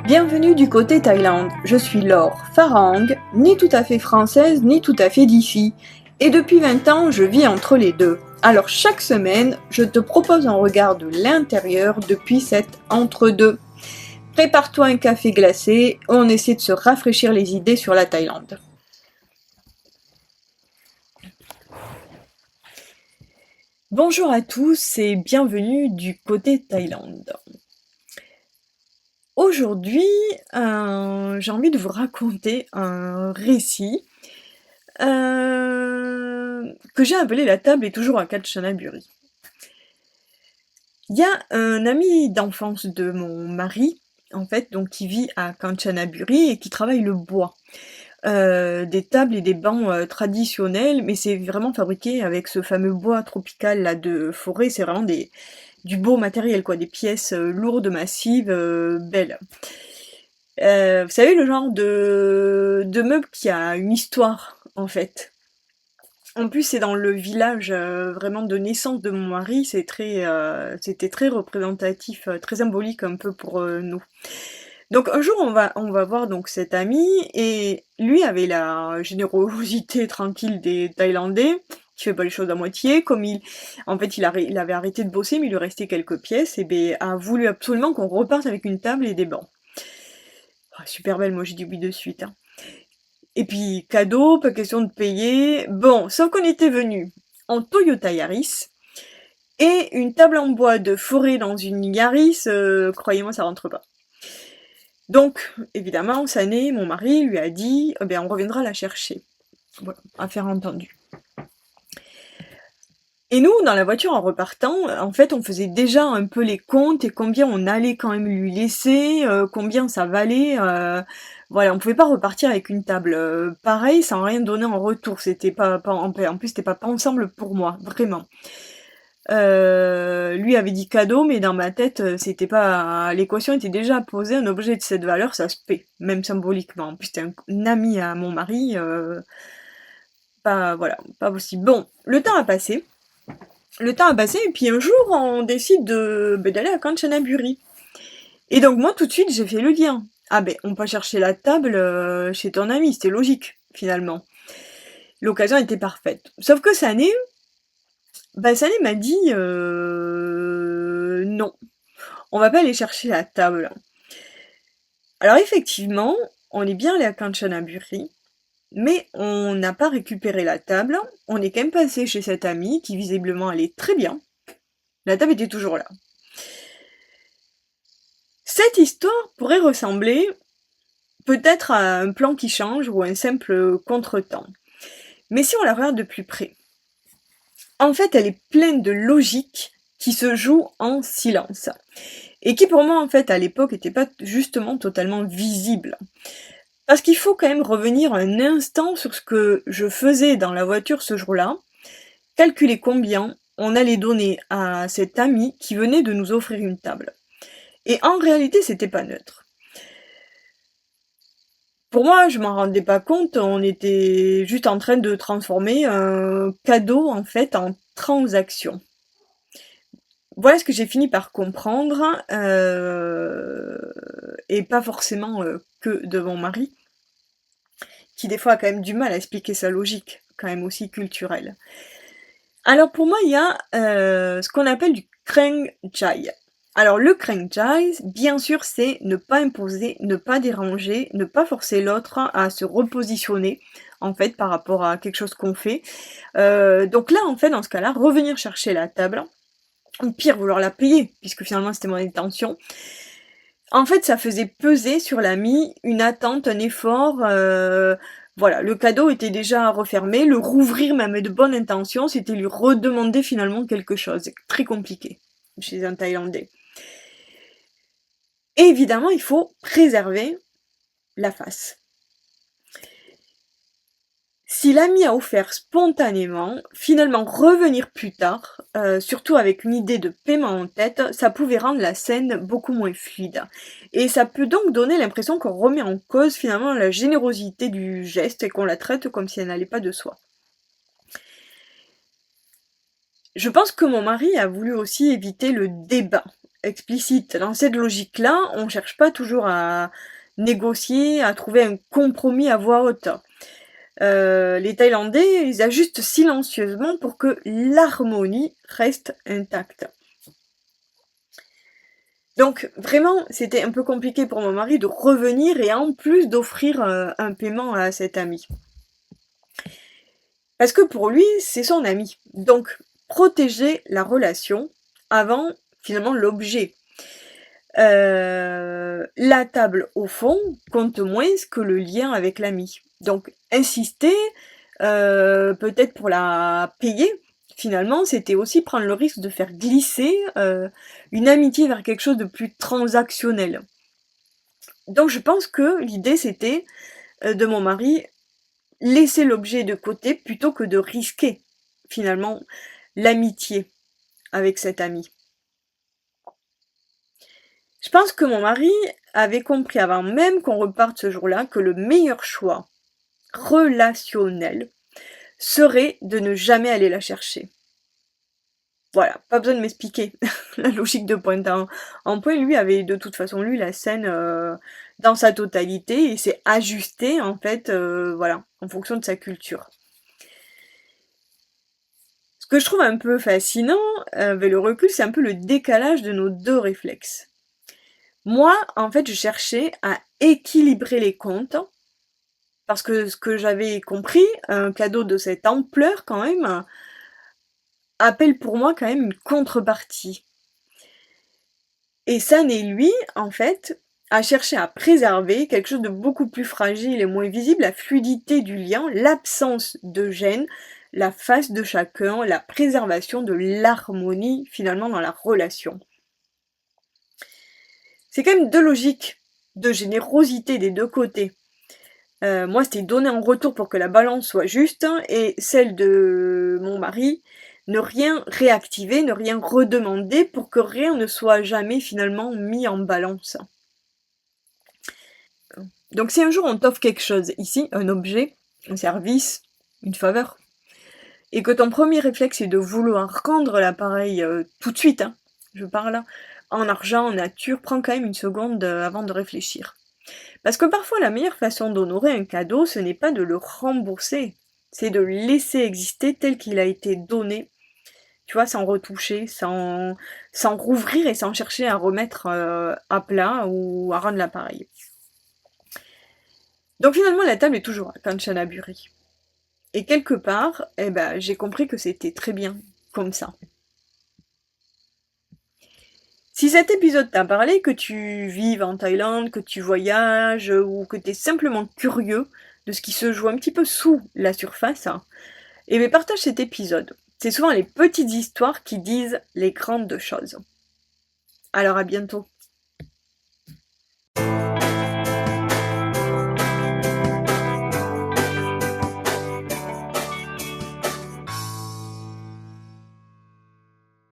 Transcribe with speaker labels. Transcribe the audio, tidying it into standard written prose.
Speaker 1: Bienvenue du côté Thaïlande, je suis Laure Farang, ni tout à fait française, ni tout à fait d'ici. Et depuis 20 ans, je vis entre les deux. Alors chaque semaine, je te propose un regard de l'intérieur depuis cet entre-deux. Prépare-toi un café glacé, on essaie de se rafraîchir les idées sur la Thaïlande. Bonjour à tous et bienvenue du côté Thaïlande. Aujourd'hui, j'ai envie de vous raconter un récit que j'ai appelé La table est toujours à Kanchanaburi. Il y a un ami d'enfance de mon mari, en fait, donc qui vit à Kanchanaburi et qui travaille le bois. Des tables et des bancs traditionnels, mais c'est vraiment fabriqué avec ce fameux bois tropical là de forêt. C'est vraiment du beau matériel, quoi, des pièces lourdes, massives, belles. Vous savez, le genre de meuble qui a une histoire, en fait. En plus, c'est dans le village vraiment de naissance de mon mari, c'était très représentatif, très symbolique un peu pour nous. Donc un jour, on va voir donc cet ami, et lui avait la générosité tranquille des Thaïlandais, qui fait pas les choses à moitié, en fait, il avait arrêté de bosser, mais il lui restait quelques pièces, et ben a voulu absolument qu'on reparte avec une table et des bancs. Ah, super belle, moi j'ai dit oui de suite, hein. Et puis, cadeau, pas question de payer. Bon, sauf qu'on était venu en Toyota Yaris, et une table en bois de forêt dans une Yaris, croyez-moi, ça rentre pas. Donc, évidemment, Sané, mon mari, lui a dit, ben, on reviendra la chercher. Voilà, affaire entendue. Et nous, dans la voiture, en repartant, en fait, on faisait déjà un peu les comptes et combien on allait quand même lui laisser, combien ça valait. Voilà, on pouvait pas repartir avec une table pareille sans rien donner en retour. C'était pas en plus, c'était pas ensemble pour moi, vraiment. Lui avait dit cadeau, mais dans ma tête, c'était pas. L'équation était déjà posée. Un objet de cette valeur, ça se paie, même symboliquement. En plus, c'était un ami à mon mari, pas voilà, pas possible. Bon, le temps a passé. Et puis un jour, on décide d'aller à Kanchanaburi. Et donc moi, tout de suite, j'ai fait le lien. Ah ben, on peut chercher la table chez ton ami, c'était logique, finalement. L'occasion était parfaite. Sauf que Sané m'a dit non, on va pas aller chercher la table. Alors effectivement, on est bien allé à Kanchanaburi, mais on n'a pas récupéré la table. On est quand même passé chez cet ami qui visiblement allait très bien. La table était toujours là. Cette histoire pourrait ressembler peut-être à un plan qui change ou un simple contretemps. Mais si on la regarde de plus près, en fait, elle est pleine de logique qui se joue en silence. Et qui pour moi, en fait, à l'époque, n'était pas justement totalement visible. Parce qu'il faut quand même revenir un instant sur ce que je faisais dans la voiture ce jour-là, calculer combien on allait donner à cet ami qui venait de nous offrir une table. Et en réalité, c'était pas neutre. Pour moi, je m'en rendais pas compte, on était juste en train de transformer un cadeau, en fait, en transaction. Voilà ce que j'ai fini par comprendre, et pas forcément que de mon mari, qui des fois a quand même du mal à expliquer sa logique, quand même aussi culturelle. Alors pour moi, il y a ce qu'on appelle du Kreng Jai. Alors le Kreng Jai, bien sûr, c'est ne pas imposer, ne pas déranger, ne pas forcer l'autre à se repositionner, en fait, par rapport à quelque chose qu'on fait. Donc là, en fait, dans ce cas-là, revenir chercher la table, ou pire, vouloir la payer, puisque finalement c'était mon intention. En fait, ça faisait peser sur l'ami une attente, un effort. Voilà, le cadeau était déjà refermé, le rouvrir même de bonne intention, c'était lui redemander finalement quelque chose. C'est très compliqué chez un Thaïlandais. Et évidemment, il faut préserver la face. Si l'ami a offert spontanément, finalement revenir plus tard, surtout avec une idée de paiement en tête, ça pouvait rendre la scène beaucoup moins fluide. Et ça peut donc donner l'impression qu'on remet en cause finalement la générosité du geste et qu'on la traite comme si elle n'allait pas de soi. Je pense que mon mari a voulu aussi éviter le débat. explicite. Dans cette logique-là, on cherche pas toujours à négocier, à trouver un compromis à voix haute. Les Thaïlandais, ils ajustent silencieusement pour que l'harmonie reste intacte. Donc vraiment, c'était un peu compliqué pour mon mari de revenir et en plus d'offrir un paiement à cet ami. Parce que pour lui, c'est son ami. Donc protéger la relation avant finalement l'objet. La table au fond compte moins que le lien avec l'ami. Donc insister, peut-être pour la payer, finalement, c'était aussi prendre le risque de faire glisser une amitié vers quelque chose de plus transactionnel. Donc je pense que l'idée c'était de mon mari laisser l'objet de côté plutôt que de risquer finalement l'amitié avec cet ami. Je pense que mon mari avait compris avant même qu'on reparte ce jour-là que le meilleur choix relationnel serait de ne jamais aller la chercher. Voilà, pas besoin de m'expliquer la logique de Pointe en point. Lui avait de toute façon lu la scène dans sa totalité et s'est ajusté en fait, voilà, en fonction de sa culture. Ce que je trouve un peu fascinant avec le recul, c'est un peu le décalage de nos deux réflexes. Moi, en fait, je cherchais à équilibrer les comptes parce que ce que j'avais compris, un cadeau de cette ampleur quand même appelle pour moi quand même une contrepartie. Et San et lui, en fait, a cherché à préserver quelque chose de beaucoup plus fragile et moins visible, la fluidité du lien, l'absence de gêne, la face de chacun, la préservation de l'harmonie finalement dans la relation. C'est quand même deux logiques de générosité des deux côtés. Moi, c'était donner en retour pour que la balance soit juste, et celle de mon mari, ne rien réactiver, ne rien redemander pour que rien ne soit jamais finalement mis en balance. Donc si un jour on t'offre quelque chose, ici, un objet, un service, une faveur, et que ton premier réflexe est de vouloir rendre l'appareil tout de suite, je parle, en argent, en nature, prends quand même une seconde avant de réfléchir. Parce que parfois la meilleure façon d'honorer un cadeau, ce n'est pas de le rembourser, c'est de le laisser exister tel qu'il a été donné, tu vois, sans retoucher, sans rouvrir et sans chercher à remettre à plat ou à rendre l'appareil. Donc finalement la table est toujours à Kanchanaburi. Et quelque part, j'ai compris que c'était très bien comme ça. Si cet épisode t'a parlé, que tu vives en Thaïlande, que tu voyages, ou que tu es simplement curieux de ce qui se joue un petit peu sous la surface, partage cet épisode. C'est souvent les petites histoires qui disent les grandes choses. Alors à bientôt.